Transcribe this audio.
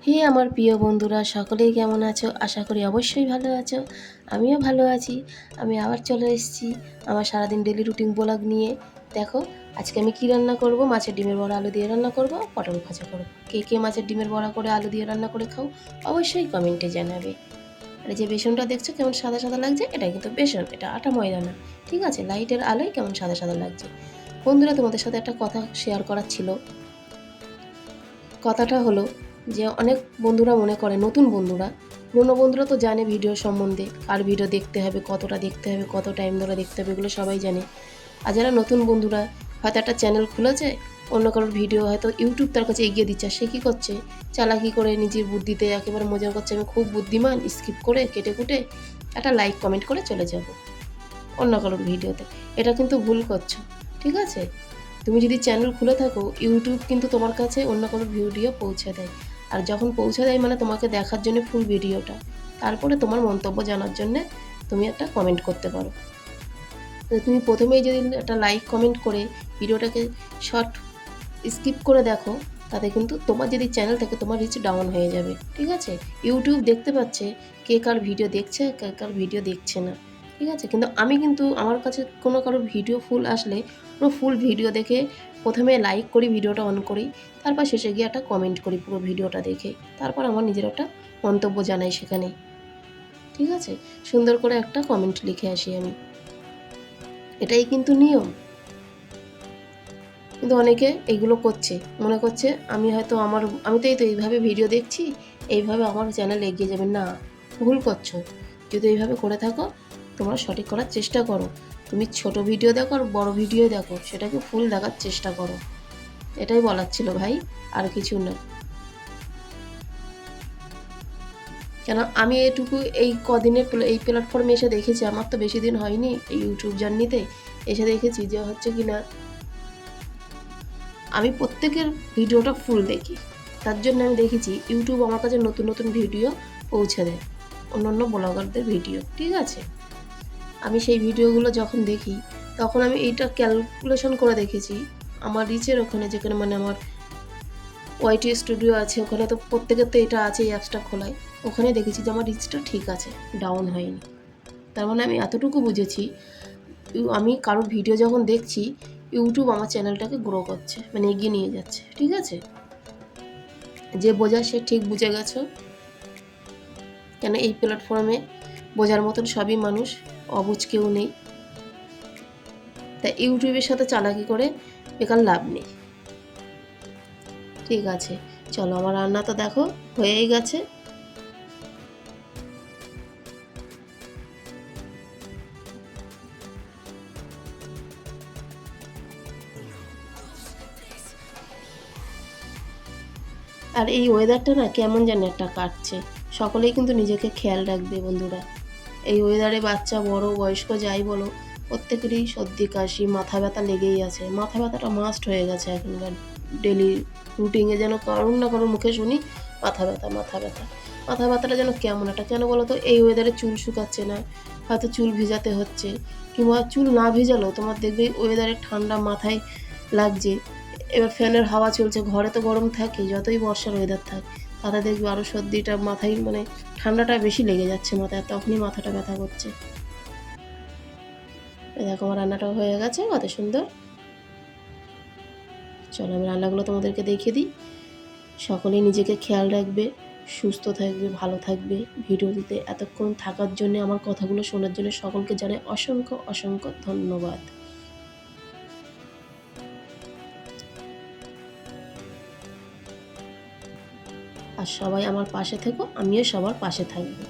হে আমার প্রিয় বন্ধুরা, সকলেই কেমন আছো? আশা করি অবশ্যই ভালো আছো। আমিও ভালো আছি। আমি আবার চলে এসেছি আমার সারাদিন ডেলি রুটিন ব্লগ নিয়ে। দেখো, আজকে আমি কি রান্না করব? মাছের ডিমের বড়া আলু দিয়ে রান্না করব, পটল ভাজা করব। কে কে মাছের ডিমের বড়া করে আলু দিয়ে রান্না করে খাও অবশ্যই কমেন্টে জানাবে। আর এই যে বেসনটা দেখছো কেমন সাদা সাদা লাগছে, এটা কিন্তু বেসন, এটা আটা ময়দা না। ঠিক আছে, লাইটের আলোয় কেমন সাদা সাদা লাগছে। বন্ধুরা, তোমাদের সাথে একটা কথা শেয়ার করার ছিল। কথাটা হলো যে অনেক বন্ধুরা মনে করে, নতুন বন্ধুরা, পুরনো বন্ধুরা তো জানে ভিডিও সম্বন্ধে, কার ভিডিও দেখতে হবে, কতটা দেখতে হবে, কত টাইম ধরে দেখতে হবে, এগুলো সবাই জানে। আর যারা নতুন বন্ধুরা হয়তো একটা চ্যানেল খুলেছে, অন্য কারোর ভিডিও হয়তো ইউটিউব তার কাছে এগিয়ে দিচ্ছে, সে কী করছে, চালাকি করে নিজের বুদ্ধিতে একেবারে মজা করছে, আমি খুব বুদ্ধিমান, স্কিপ করে কেটে কুটে একটা লাইক কমেন্ট করে চলে যাব অন্য কারোর ভিডিওতে। এটা কিন্তু ভুল করছো। ঠিক আছে, তুমি যদি চ্যানেল খুলে থাকো, ইউটিউব কিন্তু তোমার কাছে অন্য কোনো ভিডিও পৌঁছে দেয়। আর যখন পৌঁছে দেয় মানে তোমাকে দেখার জন্য ফুল ভিডিওটা, তারপরে তোমার মন্তব্য জানার জন্যে তুমি একটা কমেন্ট করতে পারো। তো তুমি প্রথমেই যদি একটা লাইক কমেন্ট করে ভিডিওটাকে শর্ট স্কিপ করে দেখো, তাতে কিন্তু তোমার যদি চ্যানেল থাকে তোমার রিচ ডাউন হয়ে যাবে। ঠিক আছে, ইউটিউব দেখতে পাচ্ছে কে কার ভিডিও দেখছে, কে কার ভিডিও দেখছে না। ঠিক আছে, কিন্তু আমি কিন্তু আমার কাছে কোনো কারোর ভিডিও ফুল আসলে পুরো ফুল ভিডিও দেখে প্রথমে লাইক করি, ভিডিওটা অন করি, তারপর শেষে গিয়ে একটা কমেন্ট করি পুরো ভিডিওটা দেখে, তারপর আমার নিজের একটা মন্তব্য জানাই সেখানে। ঠিক আছে, সুন্দর করে একটা কমেন্ট লিখে আসি আমি, এটাই কিন্তু নিয়ম। কিন্তু অনেকে এইগুলো করছে, মনে করছে আমি তো এইভাবে ভিডিও দেখছি, এইভাবে আমার চ্যানেল এগিয়ে যাবে না। ভুল করছো। যদি এইভাবে করে থাকো, তোমরা সঠিক করার চেষ্টা করো। তুমি ছোট ভিডিও দেখো আর বড় ভিডিও দেখো, সেটাকে ফুল দেখার চেষ্টা করো। এটাই বলার ছিল ভাই, আর কিছু না। কেন আমি এটুকু এই কদিনের এই প্ল্যাটফর্মে এসে দেখেছি, আমার তো বেশি দিন হয়নি এই ইউটিউব জার্নিতে, এসে দেখেছি যে হচ্ছে কি না, আমি প্রত্যেকের ভিডিওটা ফুল দেখি। তার জন্য আমি দেখেছি ইউটিউব আমার কাছে নতুন নতুন ভিডিও পৌঁছে দেয়, অন্য অন্য ব্লগারদের ভিডিও। ঠিক আছে, আমি সেই ভিডিওগুলো যখন দেখি, তখন আমি এইটা ক্যালকুলেশন করে দেখেছি, আমার রিচের ওখানে, যেখানে মানে আমার ওয়াইটি স্টুডিও আছে, ওখানে তো প্রত্যেকের তো এটা আছে, এই অ্যাপসটা খোলায়, ওখানে দেখেছি যে আমার রিচটা ঠিক আছে, ডাউন হয়নি। তার মানে আমি এতটুকু বুঝেছি, আমি কারোর ভিডিও যখন দেখছি, ইউটিউব আমার চ্যানেলটাকে গ্রো করছে, মানে এগিয়ে নিয়ে যাচ্ছে। ঠিক আছে, যে বোঝার সে ঠিক বুঝে গেছো। কেন এই প্ল্যাটফর্মে বোঝার মতন সবই মানুষ, অবুঝ কেউ নেই। তাই ইউটিউবের সাথে চালাকি করে বেকার লাভ নেই। ঠিক আছে, চলো, আমার রান্না তো দেখো হয়েই গেছে। আর এই ওয়েদারটা না কেমন যেন একটা কাটছে, সকলেই কিন্তু নিজেকে খেয়াল রাখবে বন্ধুরা। এই ওয়েদারে বাচ্চা বড় বয়স্ক যাই বলো, প্রত্যেকেরই সর্দি কাশি মাথা ব্যথা লেগেই আছে। মাথা ব্যথাটা মাস্ট হয়ে গেছে এখনকার ডেলি রুটিনে, যেন কারোর না কারোর মুখে শুনি মাথা ব্যথা মাথা ব্যথা। মাথা ব্যথাটা যেন কেমন একটা, কেন বলো তো, এই ওয়েদারে চুল শুকাচ্ছে না, হয়তো চুল ভিজাতে হচ্ছে, কিংবা চুল না ভিজালেও তোমার দেখবে ওয়েদারে ঠান্ডা মাথায় লাগছে। এবার ফ্যানের হাওয়া চলছে, ঘরে তো গরম থাকে যতই বর্ষার ওয়েদার থাক, তাতে দেখবে আরও সর্দিটা মাথায়, মানে ঠান্ডাটা বেশি লেগে যাচ্ছে মাথায়, তখনই মাথাটা ব্যথা করছে। দেখো আমার রান্নাটাও হয়ে গেছে কত সুন্দর। চলো আমি রান্নাগুলো তোমাদেরকে দেখিয়ে দিই। সকলেই নিজেকে খেয়াল রাখবে, সুস্থ থাকবে, ভালো থাকবে। ভিডিওটিতে এতক্ষণ থাকার জন্য, আমার কথাগুলো শোনার জন্য সকলকে জানাই অসংখ্য অসংখ্য ধন্যবাদ। আর সবাই আমার পাশে থেকো, আমিও সবার পাশে থাকবো।